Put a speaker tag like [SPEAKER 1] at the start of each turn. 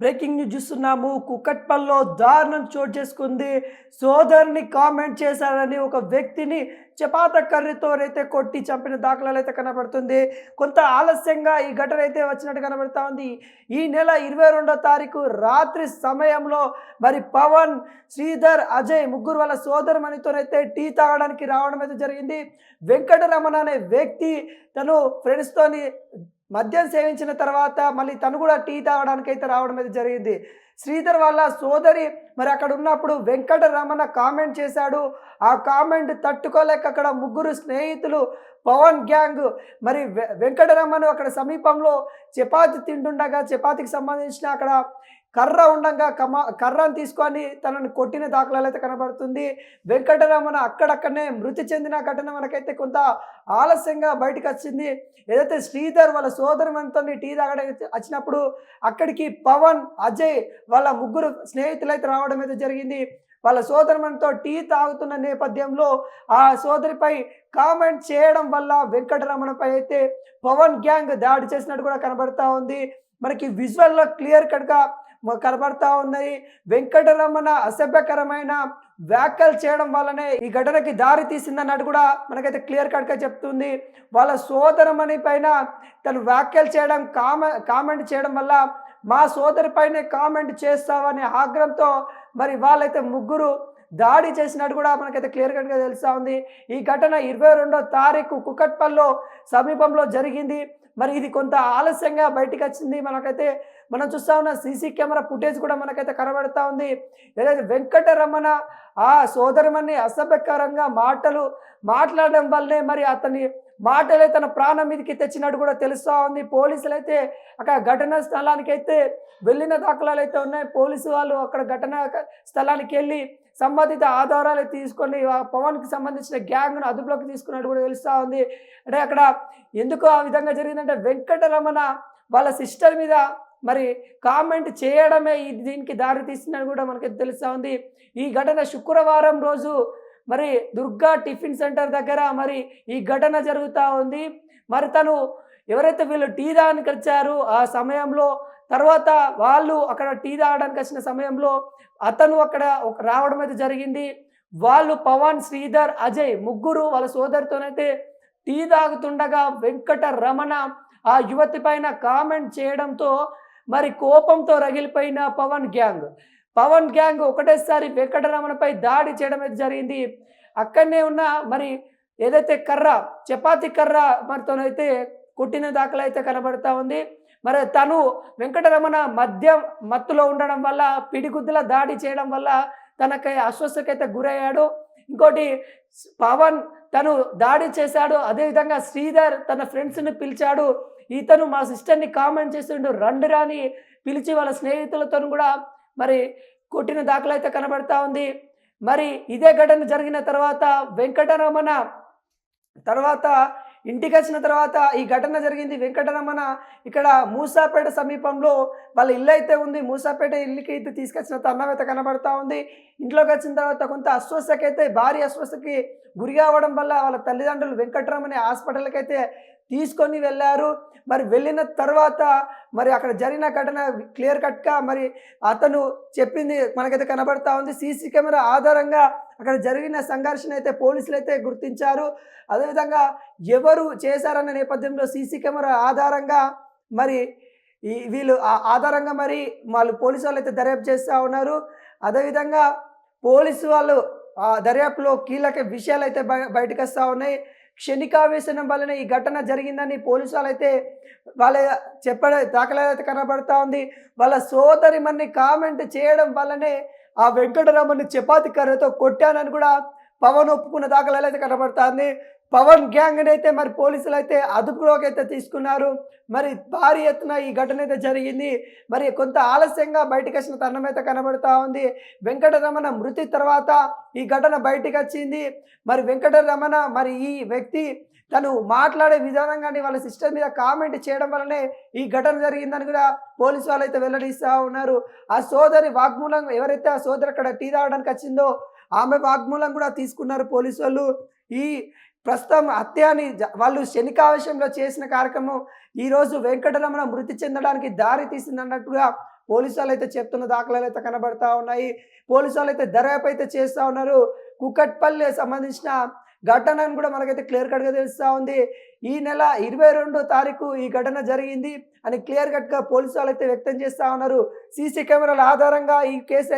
[SPEAKER 1] Breaking news చూస్తున్నాము. కుకట్పల్లిలో దారుణం చోటు చేసుకుంది. సోదరుని కామెంట్ చేశారని ఒక వ్యక్తిని చపాత కర్రతోనైతే కొట్టి చంపిన దాఖలాలైతే కనబడుతుంది. కొంత ఆలస్యంగా ఈ ఘటన అయితే వచ్చినట్టు కనబడతా ఉంది. ఈ నెల 22వ తారీఖు రాత్రి సమయంలో మరి పవన్, శ్రీధర్, అజయ్ ముగ్గురు వాళ్ళ సోదరుమణితోనైతే టీ తాగడానికి రావడం అయితే జరిగింది. వెంకటరమణ అనే వ్యక్తి తను ఫ్రెండ్స్తోని మద్యం సేవించిన తర్వాత మళ్ళీ తను కూడా టీ తాగడానికి అయితే రావడం అయితే జరిగింది. శ్రీధర్ వాళ్ళ సోదరి మరి అక్కడ ఉన్నప్పుడు వెంకటరమణ కామెంట్ చేశాడు. ఆ కామెంట్ తట్టుకోలేక అక్కడ ముగ్గురు స్నేహితులు పవన్ గ్యాంగ్ మరి వెంకటరమణ అక్కడ సమీపంలో చపాతి తింటుండగా చపాతీకి సంబంధించిన అక్కడ కర్ర ఉండగా కర్రను తీసుకొని తనని కొట్టిన దాఖలాలు అయితే కనబడుతుంది. వెంకటరమణ అక్కడక్కడనే మృతి చెందిన ఘటన మనకైతే కొంత ఆలస్యంగా బయటకు వచ్చింది. ఏదైతే శ్రీధర్ వాళ్ళ సోదరునితో టీ తాగడానికి వచ్చినప్పుడు అక్కడికి పవన్, అజయ్ వాళ్ళ ముగ్గురు స్నేహితులైతే రావడం అయితే జరిగింది. వాళ్ళ సోదరునితో టీ తాగుతున్న నేపథ్యంలో ఆ సోదరిపై కామెంట్ చేయడం వల్ల వెంకటరమణపై అయితే పవన్ గ్యాంగ్ దాడి చేసినట్టు కూడా కనబడతా ఉంది. మనకి విజువల్లో క్లియర్ కట్గా కనబడతా ఉన్నాయి. వెంకటరమణ అసభ్యకరమైన వ్యాఖ్యలు చేయడం వల్లనే ఈ ఘటనకి దారి తీసిందన్నట్టు కూడా మనకైతే క్లియర్ కట్గా చెప్తుంది. వాళ్ళ సోదరమణి పైన తను వ్యాఖ్యలు చేయడం కామెంట్ చేయడం వల్ల మా సోదరి పైనే కామెంట్ చేస్తావనే ఆగ్రహంతో మరి వాళ్ళైతే ముగ్గురు దాడి చేసినట్టు కూడా మనకైతే క్లియర్ కట్గా తెలుస్తూ ఉంది. ఈ ఘటన 22వ తారీఖు కుకట్పల్లిలో సమీపంలో జరిగింది. మరి ఇది కొంత ఆలస్యంగా బయటికి వచ్చింది. మనం చూస్తా ఉన్న సీసీ కెమెరా ఫుటేజ్ కూడా మనకైతే కనబడతా ఉంది. ఏదైతే వెంకటరమణ ఆ సోదరుమణ్ణి అసభ్యకరంగా మాట్లాడడం వల్లనే మరి అతని మాటలే తన ప్రాణం మీదకి తెచ్చినట్టు కూడా తెలుస్తూ ఉంది. పోలీసులు అయితే అక్కడ ఘటనా స్థలానికి అయితే వెళ్ళిన దాఖలాలు అయితే ఉన్నాయి. పోలీసు వాళ్ళు అక్కడ ఘటనా స్థలానికి వెళ్ళి సంబంధిత ఆధారాలు తీసుకొని పవన్కి సంబంధించిన గ్యాంగ్ను అదుపులోకి తీసుకున్నట్టు కూడా తెలుస్తూ ఉంది. అంటే అక్కడ ఎందుకు ఆ విధంగా జరిగిందంటే వెంకటరమణ వాళ్ళ సిస్టర్ మీద మరి కామెంట్ చేయడమే దీనికి దారి తీస్తుందని కూడా మనకి తెలుస్తూ ఉంది. ఈ ఘటన శుక్రవారం రోజు మరి దుర్గా టిఫిన్ సెంటర్ దగ్గర మరి ఈ ఘటన జరుగుతూ ఉంది. మరి తను ఎవరైతే వీళ్ళు టీ తాగడానికి వచ్చారు ఆ సమయంలో తర్వాత వాళ్ళు అక్కడ టీ తాగడానికి వచ్చిన సమయంలో అతను అక్కడ రావడం అయితే జరిగింది. వాళ్ళు పవన్, శ్రీధర్, అజయ్ ముగ్గురు వాళ్ళ సోదరితోనైతే టీ తాగుతుండగా వెంకటరమణ ఆ యువతి పైన కామెంట్ చేయడంతో మరి కోపంతో రగిలిపోయిన పవన్ గ్యాంగ్ ఒకటేసారి వెంకటరమణపై దాడి చేయడం అయితే జరిగింది. అక్కడనే ఉన్న మరి ఏదైతే చపాతీ కర్ర మరితోనైతే కొట్టిన దాఖలు అయితే కనబడతా ఉంది. మరి తను వెంకటరమణ మత్తులో ఉండడం వల్ల పిడిగుద్దుల దాడి చేయడం వల్ల తనకై అస్వస్థకైతే గురయ్యాడు. ఇంకోటి పవన్ తను దాడి చేశాడు. అదేవిధంగా శ్రీధర్ తన ఫ్రెండ్స్ని పిలిచాడు. ఇతను మా సిస్టర్ని కామెంట్ చేస్తుండు రండి రాని పిలిచి వాళ్ళ స్నేహితులతో కూడా మరి కొట్టిన దాఖలు అయితే కనబడతా ఉంది. మరి ఇదే ఘటన జరిగిన తర్వాత వెంకటరమణ తర్వాత ఇంటికి వచ్చిన తర్వాత ఈ ఘటన జరిగింది. వెంకటరమణ ఇక్కడ మూసాపేట సమీపంలో వాళ్ళ ఇల్లు అయితే ఉంది. మూసాపేట ఇల్లుకి అయితే తీసుకొచ్చిన అన్నం అయితే కనబడతా ఉంది. ఇంట్లోకి వచ్చిన తర్వాత కొంత భారీ అస్వస్థకి గురి కావడం వల్ల వాళ్ళ తల్లిదండ్రులు వెంకటరమణ హాస్పిటల్కి అయితే తీసుకొని వెళ్ళారు. మరి వెళ్ళిన తర్వాత మరి అక్కడ జరిగిన ఘటన క్లియర్ కట్గా మరి అతను చెప్పింది మనకైతే కనబడతా ఉంది. సీసీ కెమెరా ఆధారంగా అక్కడ జరిగిన సంఘర్షణ అయితే పోలీసులు అయితే గుర్తించారు. అదేవిధంగా ఎవరు చేశారన్న నేపథ్యంలో సీసీ కెమెరా ఆధారంగా మరి వీళ్ళు ఆధారంగా మరి పోలీసు వాళ్ళు అయితే దర్యాప్తు చేస్తూ ఉన్నారు. అదేవిధంగా పోలీసు వాళ్ళు దర్యాప్తులో కీలక విషయాలు అయితే బయటకు వస్తూ ఉన్నాయి. క్షణికావేశనం వల్లనే ఈ ఘటన జరిగిందని పోలీసు వాళ్ళైతే చెప్పడం దాఖలాలు అయితే కనబడతా ఉంది. వాళ్ళ సోదరిమణ్ణి కామెంట్ చేయడం వల్లనే ఆ వెంకటరమణ్ని చపాతి కర్రతో కొట్టానని కూడా పవన్ ఒప్పుకున్న దాఖలాలు అయితే కనబడుతుంది. పవన్ గ్యాంగ్ని అయితే మరి పోలీసులు అయితే అదుపులోకి అయితే తీసుకున్నారు. మరి భారీ ఎత్తున ఈ ఘటన అయితే జరిగింది. మరి కొంత ఆలస్యంగా బయటకు వచ్చిన తరుణం అయితే కనబడుతూ ఉంది. వెంకటరమణ మృతి తర్వాత ఈ ఘటన బయటకు వచ్చింది. మరి వెంకటరమణ మరి ఈ వ్యక్తి తను మాట్లాడే విధానం కానీ వాళ్ళ సిస్టర్ మీద కామెంట్ చేయడం వల్లనే ఈ ఘటన జరిగిందని కూడా పోలీసు వాళ్ళు అయితే వెల్లడిస్తూ ఉన్నారు. ఆ సోదరి వాగ్మూలం ఎవరైతే ఆ సోదరి అక్కడ టీ తాగడానికి వచ్చిందో ఆమె వాగ్మూలం కూడా తీసుకున్నారు పోలీసు వాళ్ళు. ఈ ప్రస్తుతం హత్యని వాళ్ళు శనికావేశంలో చేసిన కార్యక్రమం ఈరోజు వెంకటరమణ మృతి చెందడానికి దారి తీసిందన్నట్టుగా పోలీసు వాళ్ళైతే చెప్తున్న దాఖలాలైతే కనబడతా ఉన్నాయి. పోలీసు వాళ్ళైతే దర్యాప్తు అయితే చేస్తా ఉన్నారు. కూకట్పల్లి సంబంధించిన ఘటనను కూడా మనకైతే క్లియర్ కట్‌గా తెలుస్తా ఉంది. ఈ నెల 22 తారీఖు ఈ ఘటన జరిగింది అని క్లియర్ కట్‌గా పోలీసు వాళ్ళైతే వ్యక్తం చేస్తా ఉన్నారు. సీసీ కెమెరాల ఆధారంగా ఈ కేసు